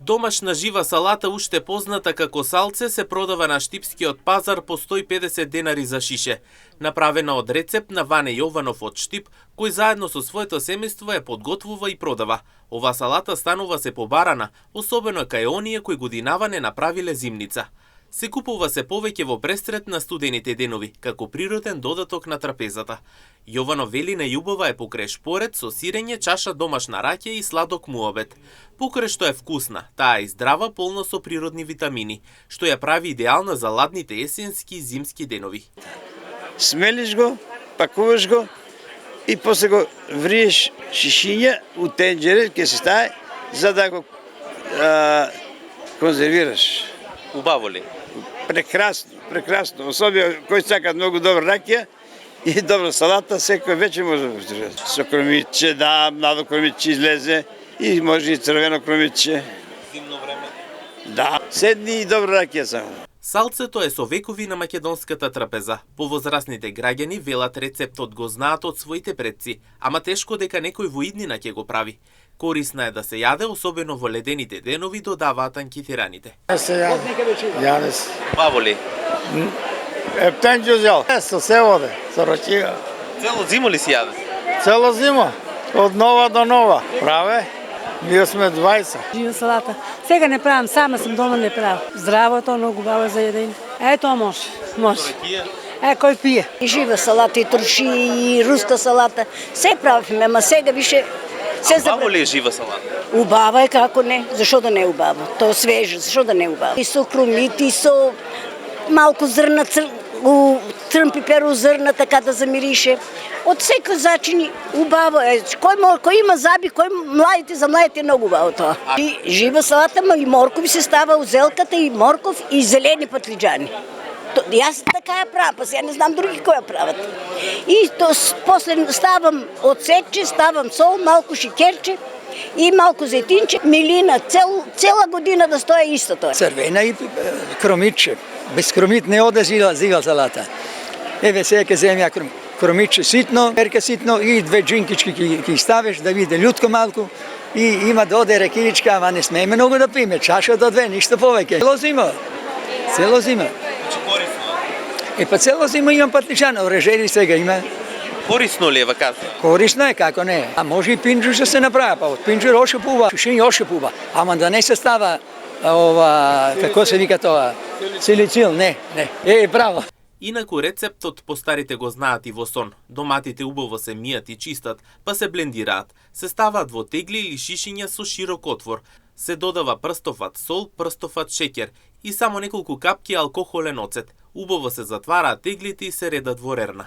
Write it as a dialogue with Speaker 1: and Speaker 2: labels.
Speaker 1: Домашна жива салата, уште позната како салце, се продава на Штипскиот пазар по 150 денари за шише. Направена од рецепт на Ване Јованов од Штип, кој заедно со своето семејство ја подготвува и продава. Ова салата станува се побарана, особено кај оние кои годинава не направиле зимница. Се купува се повеќе во престрет на студените денови, како природен додаток на трапезата. Јовано вели најубава е покрај шпоред со сирење, чаша домашна раќе и сладок муабет. Покрај што е вкусна, таа е здрава, полно со природни витамини, што ја прави идеална за ладните есенски и зимски денови.
Speaker 2: Смелиш го, пакуваш го и после го вриеш шишиња у тенџере, ке се стае, за да го конзервираш.
Speaker 1: Убаво ли?
Speaker 2: Прекрасно, прекрасно. Особено кој сака многу добра ракија и добра салата, секој вече може да го струва. Со кромиче, да, младо кромиче излезе и може и црвено кромиче.
Speaker 1: Зимно време?
Speaker 2: Да, седни и добра ракија само.
Speaker 1: Салцето е со векови на македонската трапеза. Повозрасните граѓани велат рецептот го знаат од своите предци, ама тешко дека некој во иднина ќе го прави. Корисна е да се јаде, особено во ледените денови, додаваат анкетираните.
Speaker 3: Се јаде.
Speaker 1: Баво ли?
Speaker 3: Ептенџо зел. Со се оде, со рачига.
Speaker 1: Цело зиму ли си јаде?
Speaker 3: Цело зима, од нова до нова. Праве, ние сме 20.
Speaker 4: Жива салата. Сега не правам, сама сам дома не правам. Здравото, многу баво за јадење. Ето може, може. Кој пие.
Speaker 5: И жива салата, и турши, и руска салата. Се правиме, ама сега више...
Speaker 1: Убаво ли е жива салата?
Speaker 5: Убава е, како не. Зашо да не е убаво? Тоа свежо, зашо да не е убаво? И со крумит, и со малку зрна, црн пипер у зрна, така да замирише. Од секој зачини убаво е. Кој има заби, кој младите, за младите е многу убаво тоа. И жива салата, ма и моркови се става у зелката, и морков, и зелени патлиџани. Јас така ја правам, па сега не знам други кои ја прават. И после ставам оцетче, ставам сол, малку шикерче и малку зетинче, милина, цела година да стоја исто тоа.
Speaker 6: Црвена и кромиче. Без кромит не оде зива салата. Еве сега ќе земја кромиче ситно, перка ситно и две джинкички ќе ставиш да биде љутко малку. И има да оде рекиничка, ама не смееме многу да пиме, чаша до две, ништо повеќе. Цело зима. Па цело зима имам патлиџана, орежели сега има.
Speaker 1: Корисно ли е вака?
Speaker 6: Корисно е, како не. А може и пинџур да се направи, па од пинџур оше пува, шишиња оше пува. Ама да не се става како се вика тоа, силицил, не. Браво.
Speaker 1: Инаку рецептот по старите го знаат и во сон. Доматите убаво се мијат и чистат, па се блендираат. Се ставаат во тегли или шишиња со широк отвор. Се додава прстофат сол, прстофат шеќер и само неколку капки алкохолен оцет. Убаво се затвараат теглите и се редат во рерна.